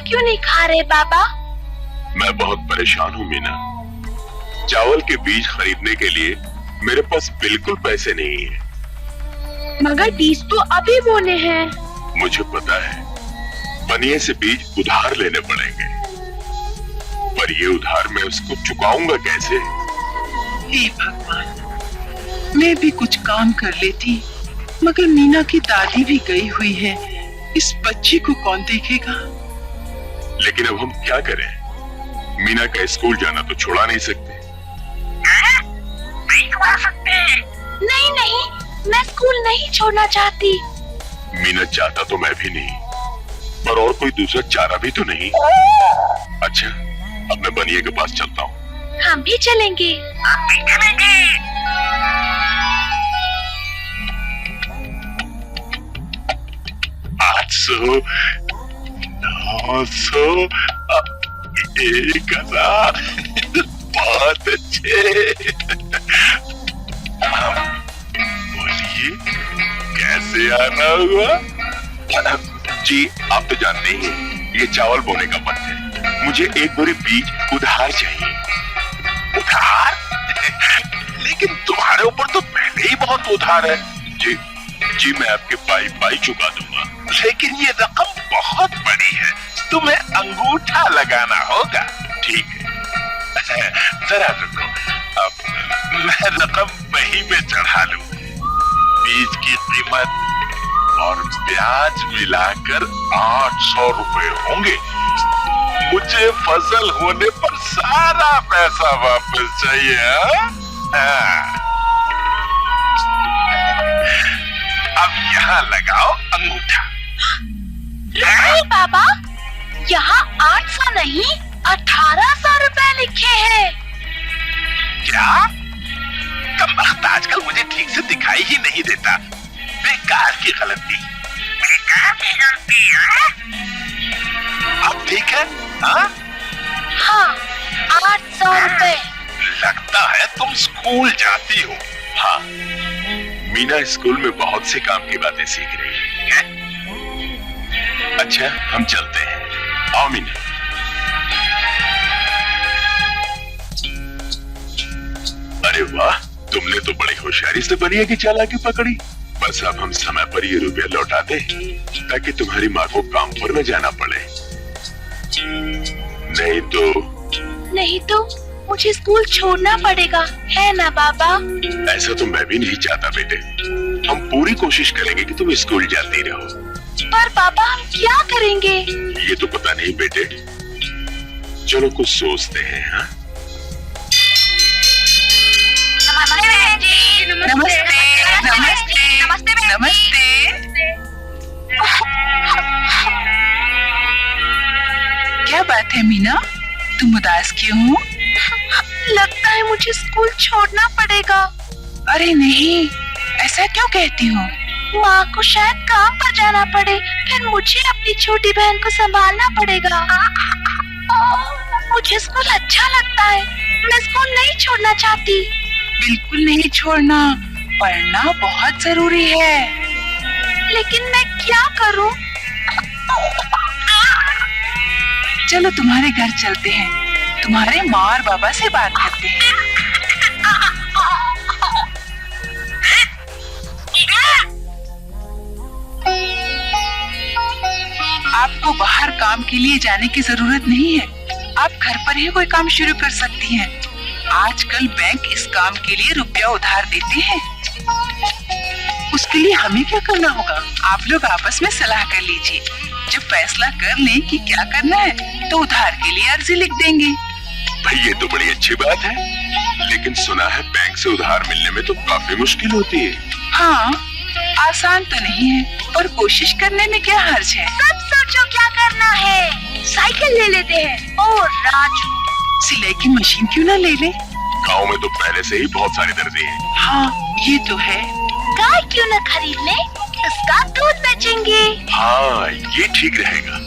क्यों नहीं खा रहे बाबा? मैं बहुत परेशान हूँ मीना। चावल के बीज खरीदने के लिए मेरे पास बिल्कुल पैसे नहीं है। मगर बीज तो अभी बोने हैं। मुझे पता है, बनिए से बीज उधार लेने पड़ेंगे, पर ये उधार मैं उसको चुकाऊंगा कैसे? हे भगवान, मैं भी कुछ काम कर लेती, मगर मीना की दादी भी गई हुई है, इस बच्ची को कौन देखेगा? लेकिन अब हम क्या करें? मीना का स्कूल जाना तो छोड़ा नहीं सकते। नहीं छोड़ा सकते। नहीं नहीं, मैं स्कूल नहीं छोड़ना चाहती। मीना चाहता तो मैं भी नहीं, पर और कोई दूसरा चारा भी तो नहीं। अच्छा, अब मैं बनिए के पास चलता हूँ। हम भी चलेंगे। हम भी चलेंगे। आठ सौ, 900, 1000, बहुत अच्छे। बोलिए, कैसे आना हुआ? जी, आप तो जानते ही हैं, ये चावल बोने का वक्त है। मुझे एक बोरी बीज उधार चाहिए। उधार? लेकिन तुम्हारे ऊपर तो पहले ही बहुत उधार है। जी जी, मैं आपके पाई चुका दूंगा, लेकिन ये रकम बहुत बड़ी है, तुम्हें अंगूठा लगाना होगा। ठीक है, जरा रुको, अब मैं रकम वहीं पे चढ़ा लूं। बीज की कीमत और ब्याज मिलाकर 800 रुपए होंगे। मुझे फसल होने पर सारा पैसा वापस चाहिए। हाँ? अब यहाँ लगाओ अंगूठा। नहीं बाबा, यहाँ 800 नहीं 1800 रुपए लिखे हैं। क्या? कमबख्त आजकल मुझे ठीक से दिखाई ही नहीं देता। बेकार की गलती। बेकार की गलती है? अब ठीक है? हाँ? हाँ, 800 रुपए। लगता है तुम स्कूल जाती हो। हाँ, मीना स्कूल में बहुत से काम की बातें सीख रही है। अच्छा, हम चलते हैं। आओ मीना। अरे वाह, तुमने तो बड़ी होशियारी से बनिए की चालाकी पकड़ी। बस अब हम समय पर ये रुपया लौटा दें, ताकि तुम्हारी माँ को काम पर न जाना पड़े। नहीं तो मुझे स्कूल छोड़ना पड़ेगा, है ना बाबा? ऐसा तो मैं भी नहीं चाहता बेटे। हम पूरी कोशिश करेंगे कि तुम स्कूल जाती रहो। पर पापा, हम क्या करेंगे? ये तो पता नहीं बेटे, चलो कुछ सोचते हैं। हाँ, नमस्ते नमस्ते नमस्ते नमस्ते। क्या बात है मीना, तुम उदास क्यों हो? लगता है मुझे स्कूल छोड़ना पड़ेगा। अरे नहीं, ऐसा क्यों कहती हो? माँ को शायद काम पर जाना पड़े, फिर मुझे अपनी छोटी बहन को संभालना पड़ेगा। मुझे स्कूल अच्छा लगता है, मैं स्कूल नहीं छोड़ना चाहती। बिल्कुल नहीं छोड़ना, पढ़ना बहुत जरूरी है। लेकिन मैं क्या करूं? चलो तुम्हारे घर चलते हैं, तुम्हारे माँ और बाबा से बात करते हैं। आपको बाहर काम के लिए जाने की जरूरत नहीं है, आप घर पर ही कोई काम शुरू कर सकती हैं। आजकल बैंक इस काम के लिए रुपया उधार देते हैं। उसके लिए हमें क्या करना होगा, आप लोग आपस में सलाह कर लीजिए। जब फैसला कर लें कि क्या करना है तो उधार के लिए अर्जी लिख देंगे। भाई ये तो बड़ी अच्छी बात है, लेकिन सुना है बैंक से उधार मिलने में तो काफी मुश्किल होती है। हाँ, आसान तो नहीं है, पर कोशिश करने में क्या हर्ज है। सब सोचो क्या करना है। साइकिल ले लेते हैं। और राजू, सिलाई की मशीन क्यों ना ले ले। गाँव में तो पहले से ही बहुत सारे दर्जी हैं। हाँ, ये तो है। गाय क्यों न खरीद ले, उसका दूध बेचेंगे। हाँ, ये ठीक रहेगा।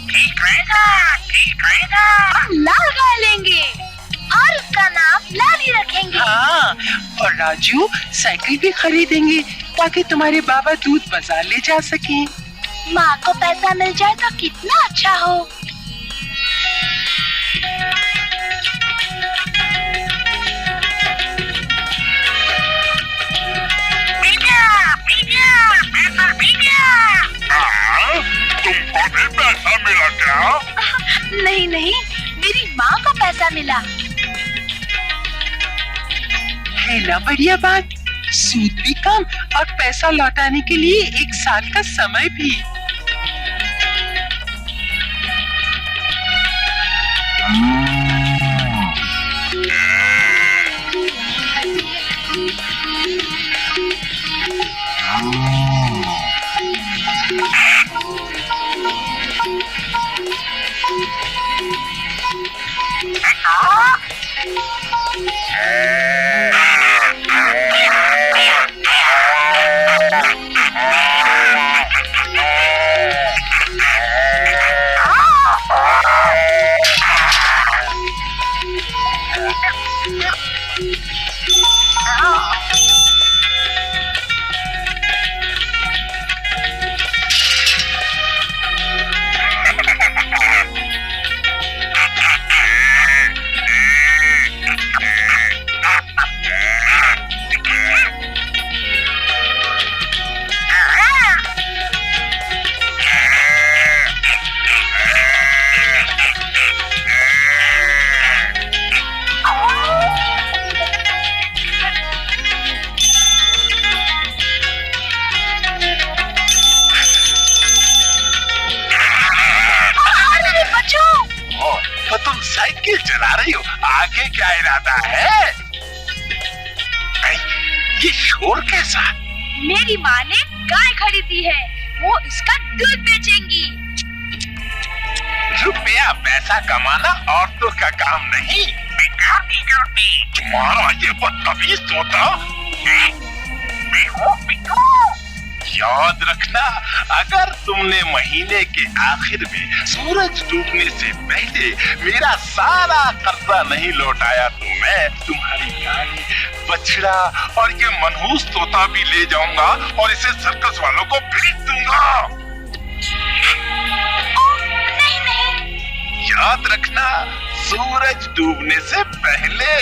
ठीक रहेगा, ठीक रहेगा। हम लाल गाय लेंगे और उसका नाम लाली रखेंगे। हाँ, और राजू साइकिल भी खरीदेंगे ताकि तुम्हारे बाबा दूध बाजार ले जा सकें। माँ को पैसा मिल जाए तो कितना अच्छा हो। तुमको भी पैसा मिला क्या? नहीं नहीं, मेरी माँ को पैसा मिला। है ना बढ़िया बात, सूद भी कम और पैसा लौटाने के लिए 1 साल का समय भी। तो तुम साइकिल चला रही हो, आगे क्या इरादा है? ये शोर कैसा? मेरी माँ ने गाय खरीदी है, वो इसका दूध बेचेंगी। रुपया पैसा कमाना औरतों का काम नहीं। तुम्हारा ये बदतमीज तोता। याद रखना, अगर तुमने महीने के आखिर में सूरज डूबने से पहले मेरा सारा कर्जा नहीं लौटाया तो मैं तुम्हारी गाय, बछड़ा और ये मनहूस तोता भी ले जाऊंगा और इसे सर्कस वालों को बेच दूंगा। नहीं नहीं, याद रखना, सूरज डूबने से पहले।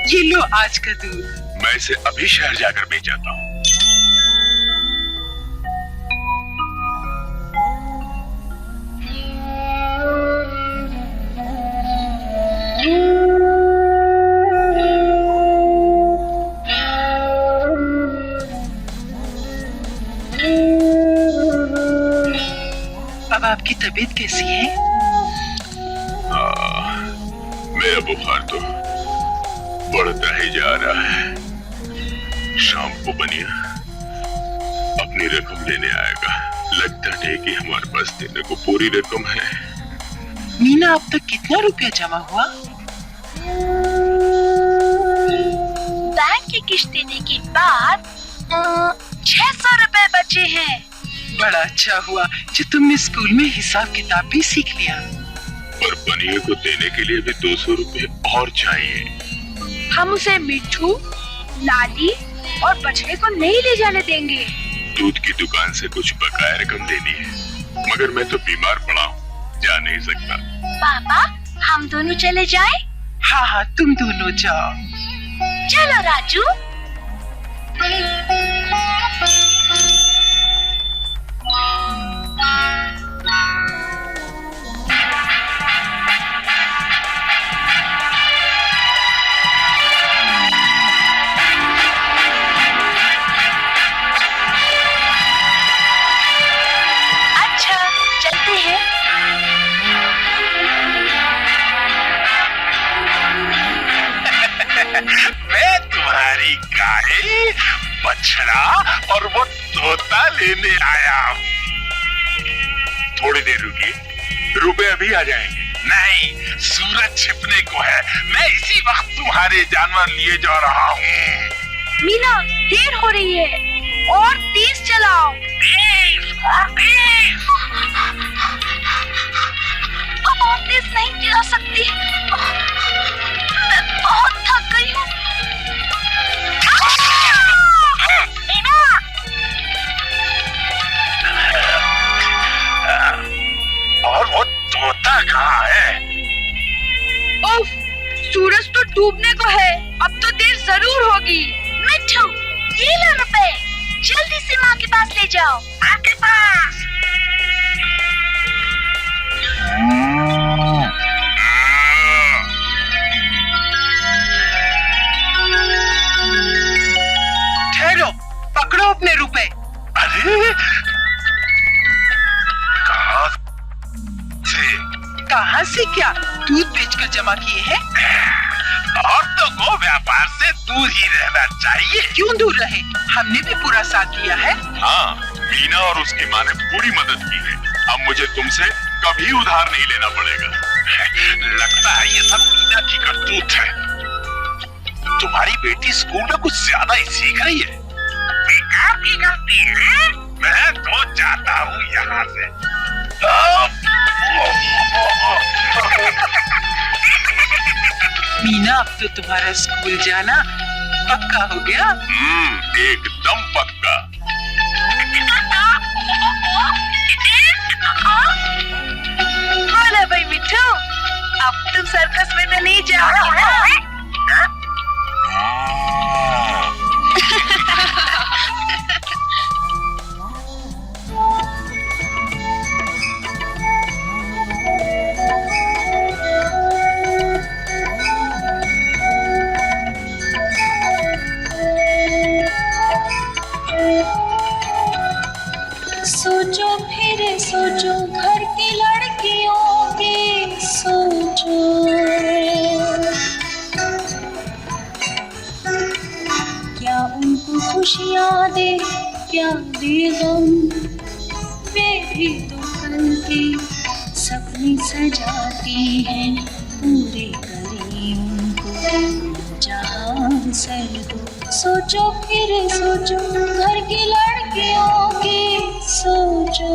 ये लो आज का दूध। मैं इसे अभी शहर जाकर बेच आता हूँ। अब आपकी तबीयत कैसी है? मेरा बुखार तो बढ़ता ही जा रहा है। शाम को बनिया अपनी रकम लेने आएगा। लगता है कि हमारे पास देने को पूरी रकम है। मीना, अब तक कितना रुपया जमा हुआ? बैंक की किश्त देने के बाद 600 रुपए बचे हैं। बड़ा अच्छा हुआ जो तुमने स्कूल में हिसाब किताब भी सीख लिया। पर बनिए को देने के लिए भी 200 रुपए और चाहिए। हम उसे मिट्ठू, लाली और बछड़े को नहीं ले जाने देंगे। दूध की दुकान से कुछ बकाया रकम देनी है, मगर मैं तो बीमार पड़ा हूँ, जा नहीं सकता। पापा, हम दोनों चले जाएं? हाँ हाँ, तुम दोनों जाओ। चलो राजू। बछड़ा और वो तोता लेने आया हूँ। थोड़ी देर रुकिए, रुपए अभी आ जाएंगे। नहीं, सूरज छिपने को है। मैं इसी वक्त तुम्हारे जानवर लिए जा रहा हूँ। मीना, देर हो रही है, और तेज चलाओ। तेज और तेज। अब और तेज नहीं चला सकती, मैं बहुत थक गई हूँ। मीना! और वो तोता कहाँ है? उफ, सूरज तो डूबने को है, अब तो देर जरूर होगी। मिट्ठू, ये लो रुपए, जल्दी से माँ के पास ले जाओ। माँ के पास। ठहरो, पकड़ो अपने रुपए। अरे, कहाँ से क्या? दूध बेचकर जमा किए हैं? औरतों को व्यापार से दूर ही रहना चाहिए। क्यों दूर रहे? हमने भी पूरा साथ दिया है। हाँ, मीना और उसकी माँ ने पूरी मदद की है। अब मुझे तुमसे कभी उधार नहीं लेना पड़ेगा। लगता है ये सब मीना की करतूत है। तुम्हारी बेटी स्कूल में कुछ ज्यादा ही सीख रही है। बेकार की गलती है। मैं तो जाता हूँ यहाँ से। मीना, अब तो तुम्हारा स्कूल जाना पक्का हो गया। एकदम पक्का। बोला भाई मिट्ठू, अब तुम सर्कस में तो नहीं जाओगे ना? सोचो फिर सोचो, घर की लड़कियों की सोचो। क्या उनको खुशियाँ दे, क्या दे गम। वे भी तो कल के सपने सजाती हैं, पूरे करें उनको जहाँ सर दो। सोचो फिर सोचो, घर की लड़कियों की सोचो।